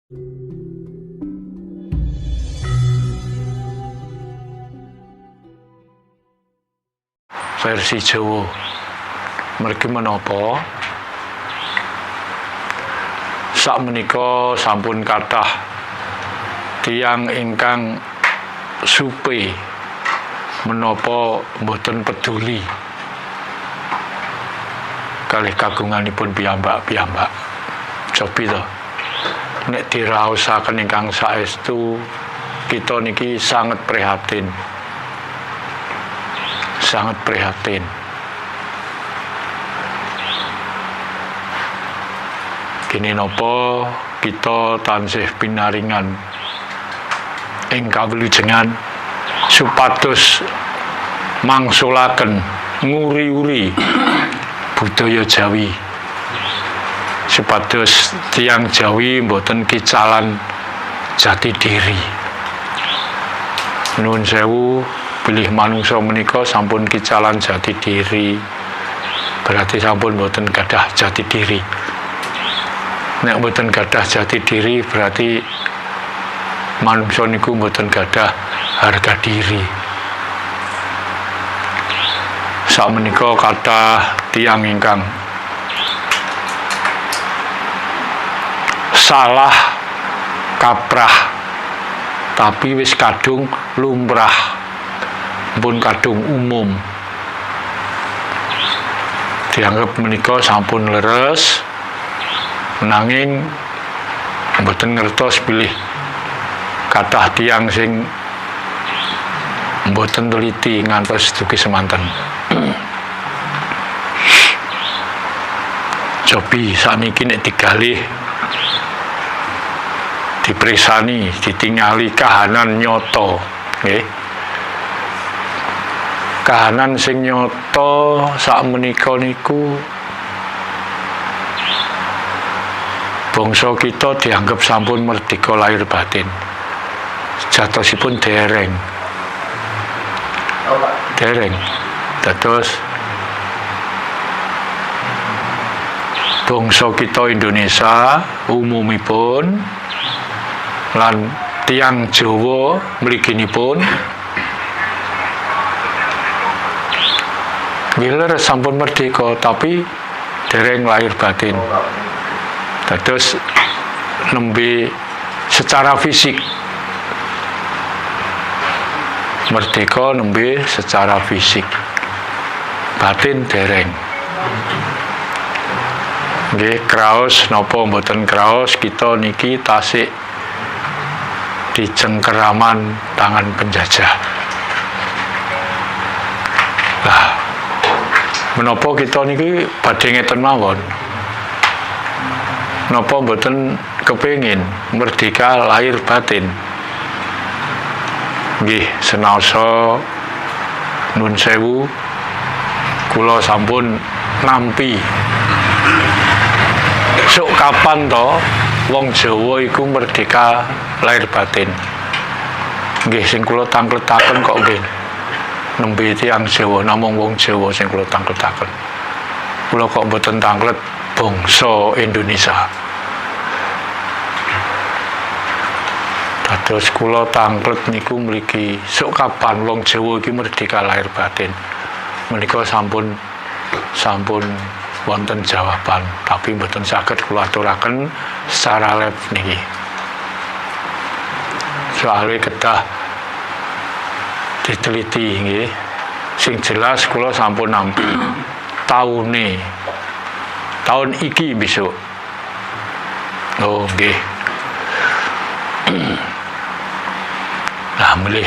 Versi Jawa. Mergi menapa sakmenika sampun kathah tiyang ingkang supe menapa mboten peduli kalih kagunganipun piyambak-piyambak. Cobi to. Nek diraosaken ingkang saestu kita niki sangat prihatin. Sangat prihatin. Kini nopo kita tansih pinaringan ing kawilujengan supados mangsulaken nguri-uri budaya Jawi, supados tiyang Jawi mboten kicalan jati diri. Nuwun sewu, bilih manungsa menika sampun kicalan jati diri, berarti sampun mboten gadah jati diri. Nek mboten gadah jati diri berarti manungsa niku mboten gadah harga diri. Sakmenika kathah tiyang ingkang salah kaprah tapi wis kadung lumrah, pun kadung umum. Dianggap menika sampun leres, nanging mboten ngertos bilih kathah tiyang sing mboten teliti ngantos dugi semanten. Cobi sakniki nek digalih dipresani, ditingali kahanan nyoto, nggih. Kahanan sing nyoto sakmenika niku bangsa kita dianggap sampun merdeka lahir batin. Jatosipun dereng. Dereng. Dados bangsa kita Indonesia umumipun lan tiyang Jawa mliginipun ngiler sampun merdeka tapi dereng lahir batin. Dados nembe secara fisik merdeka, nembe secara fisik, batin dereng. Nggih, kraos napa mboten kraos kita niki tasik di cengkeraman tangan penjajah. Lah, menapa kita niki badhe ngeten mawon? Napa mboten kepengin merdeka lahir batin? Nggih, senaosa nuwun sewu kula sampun nampi sok kapan to wong Jawa iku merdeka lahir batin. Nggih, sing kula tangkletaken kok nggih nembe tiyang Jawa, namung wong Jawa sing kula tangkletaken. Kula kok mboten tangklet bangsa Indonesia. Dados kula tangklet niku mriki sok kapan wong Jawa iki merdeka lahir batin. Menika sampun wonten jawaban, tapi mboten saged kula aturaken secara live niki. Soale kedah diteliti nggih. Sing jelas kula sampun nampi tahun iki besok. Oh nggih. Lah milih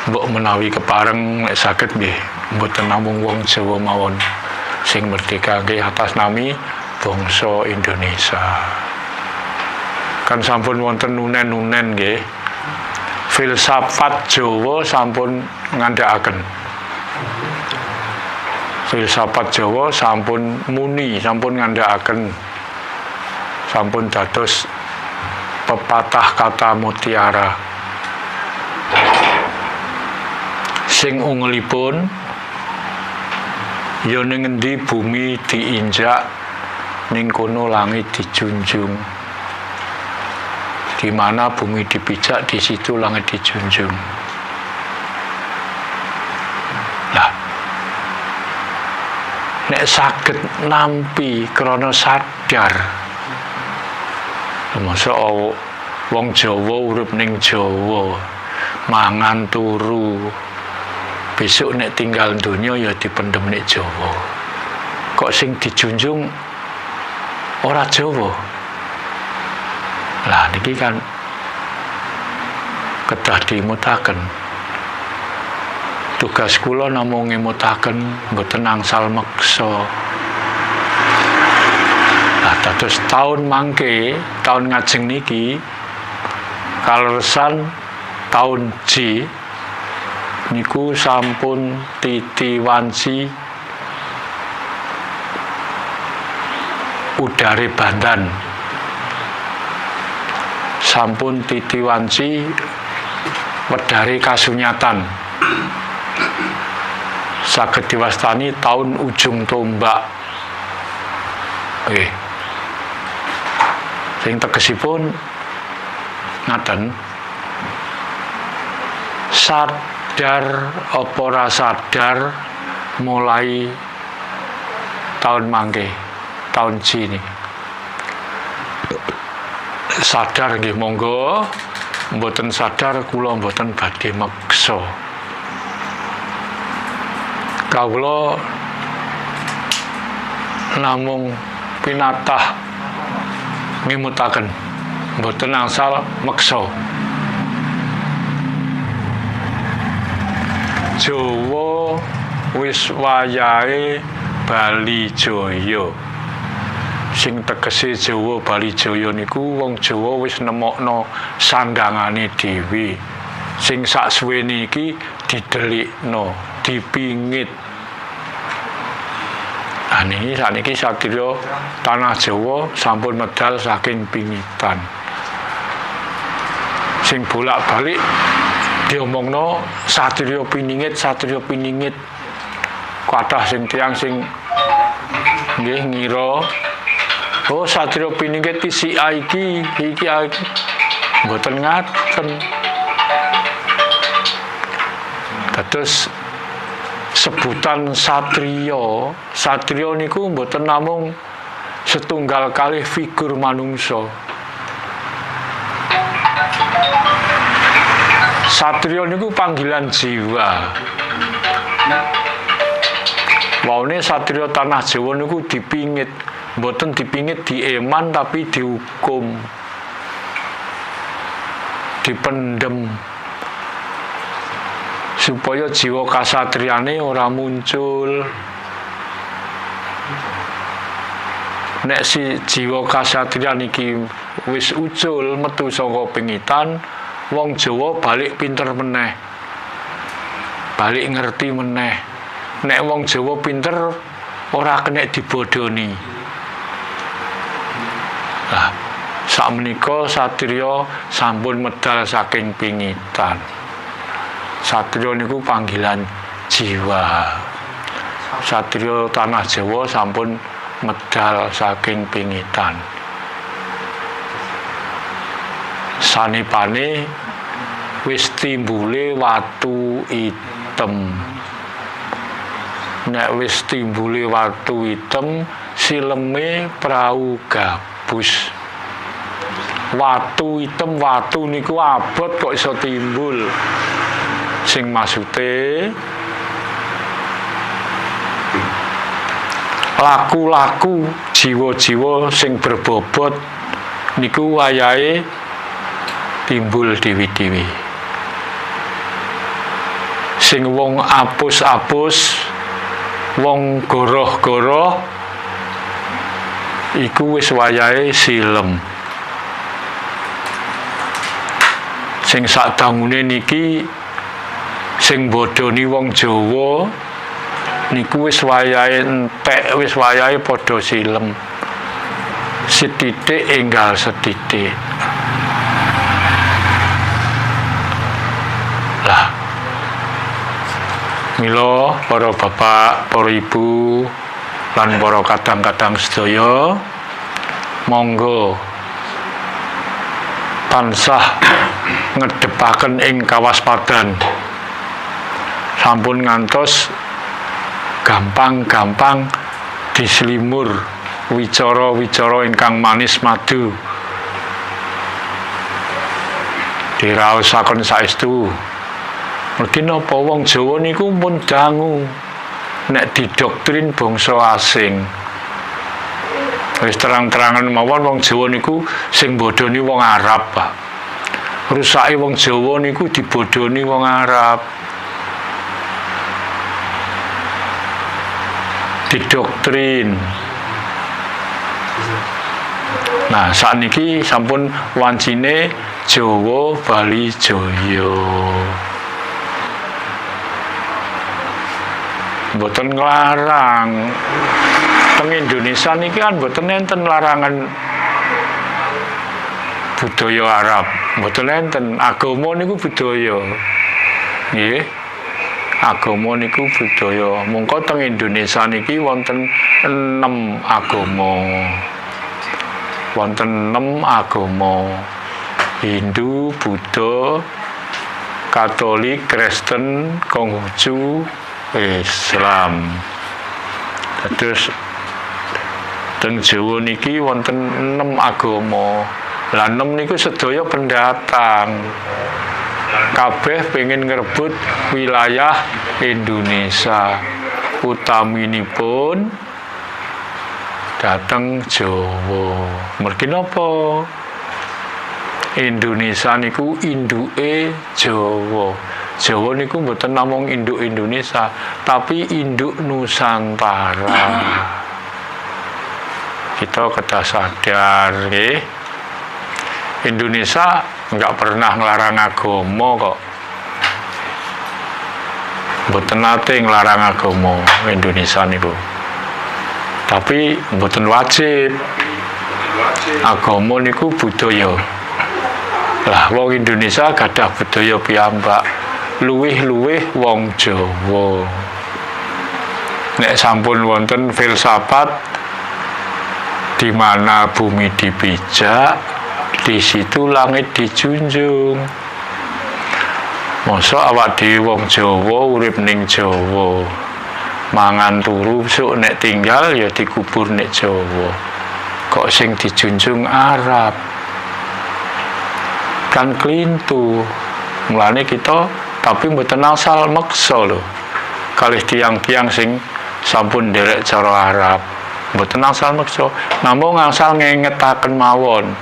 mbok menawi kepareng nek saged nggih mboten namung wong Jawa mawon sing merdeka nggih atas nami bangsa Indonesia. Kan sampun wonten nunen-nunen nggih. Filsafat Jawa sampun ngandhakaken. Filsafat Jawa sampun muni, sampun ngandhakaken. Sampun dados pepatah kata mutiara. Sing ungelipun ya ning endi bumi diinjak ning kono langit dijunjung. Di mana bumi dipijak, di situ langit dijunjung. Lah, nek saged nampi krana sadar, masa wong Jawa urip ning Jawa, mangan turu, besok nek tinggal dunia ya dipendem nek Jawa. Kok sing dijunjung ora Jawa? Lah niki kan kedah dimutaken. Tugas kula namung ngemutaken, mboten angsal meksa. Lah dados taun mangke, taun ngajeng niki kaleresan taun J niku sampun titiwansi udare Bandan, sampun titiwansi wedare kasunyatan, saged diwastani taun ujung tombak. Nggih. Sing tegesipun ngaten, sadar apa ora sadar mulai tahun mangke, tahun J ini. Sadar nggih monggo, mboten sadar kula mboten badhe meksa. Kawula namung pinatah ngimutaken, mboten angsal meksa. Jawa wis wayahe Bali Jaya. Sing tegese Jawa Bali Jaya niku wong Jawa wis nemokno sandhangane dhewe. Sing saksuwene iki didelikno, dipingit. Niki saniki satriya tanah Jawa sampun medal saking pingitan. Sing bolak-balik diomongno satriya piningit, satriya piningit. Kathah sing tiyang sing nggih ngira, oh satriya piningit iki si iki mboten ngaten. Dados sebutan satriya, satriya niku mboten namung setunggal kalih figur manungsa. Satriya niku panggilan jiwa. Waune satriya tanah Jawa niku dipingit, mboten dipingit dieman tapi dihukum, dipendem supaya jiwa kasatriane ora muncul. Nek si jiwa kasatrian iki wis ucul metu saka pingitan, wong Jawa balik pinter meneh, balik ngerti meneh. Nek wong Jawa pinter ora kena dibodoni. Lah sakmenika satriya sampun medal saking pingitan. Satriya niku panggilan jiwa. Satriya tanah Jawa sampun medal saking pingitan. Sanipane wis timbule watu item. Nek wis timbule watu item, sileme prau gabus. Watu item, watu niku abot kok iso timbul. Sing maksude laku-laku jiwa-jiwa sing berbobot niku wayahe timbul dewi-dewi. Sing wong apus-apus, wong goroh-goroh iku wis wayahe silem. Sing sadangune niki sing bodoni wong Jawa niku wis wayahe entek, wis wayahe padha silem. Setitik enggal setitik. Lah mila para bapak, para ibu lan para kadang-kadang sedaya, monggo tansah ngedepaken ing kawaspadan, sampun ngantos gampang-gampang dislimur wicara-wicara ingkang manis madu diraosaken saestu. Mergi napa wong Jawa niku pun dangu nek didoktrin bangsa asing. Wis terang-terangan mawon wong Jawa niku sing bodoni wong Arab, Pak. Rusake wong Jawa niku dibodoni wong Arab. Didoktrin. Nah, sakniki sampun wancine Jawa Bali Jaya. Mboten nglarang. Teng Indonesia niki kan mboten enten larangan budaya Arab. Mboten enten, agama niku budaya. Nggih. Agama niku budaya. Mongko teng Indonesia niki wonten 6 agama. Wonten 6 agama. Hindu, Buddha, Katolik, Kristen, Konghucu, Islam. Terus teng Jawa niki wonten 6 agama. Lah 6 niku sedaya pendatang. Kabeh pengen ngrebut wilayah Indonesia. Utaminipun dateng Jawa. Mergi napa? Indonesia niku induke Jawa. Jawa niku mboten namung induk Indonesia, tapi induk Nusantara. Kita kedah sadar, nggih. Indonesia enggak pernah ngelarang agama kok. Mboten nate ngelarang agama Indonesia niku. Tapi mboten wajib. Agama niku budaya. Lah wong Indonesia gadah budaya piyambak. Luwih-luwih wong Jawa. Nek sampun wonten filsafat di mana bumi dipijak, di situ langit dijunjung. Mosok awak dhewe wong Jawa urip ning Jawa. Mangan turu sok nek tinggal ya dikubur nek Jawa. Kok sing dijunjung Arab? Kan klintu. Mulane kita tapi mboten asal meksa lho. Kalih tiyang-tiyang sing sampun nderek cara Arab. Mboten asal meksa, namung asal ngengetaken mawon.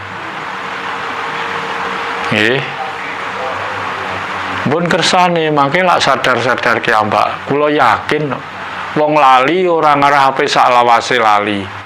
Nggih. Pun kersane mangke lak sadar-sadar ki ambak. Kula yakin wong lali ora ngarah ape sak lawase lali.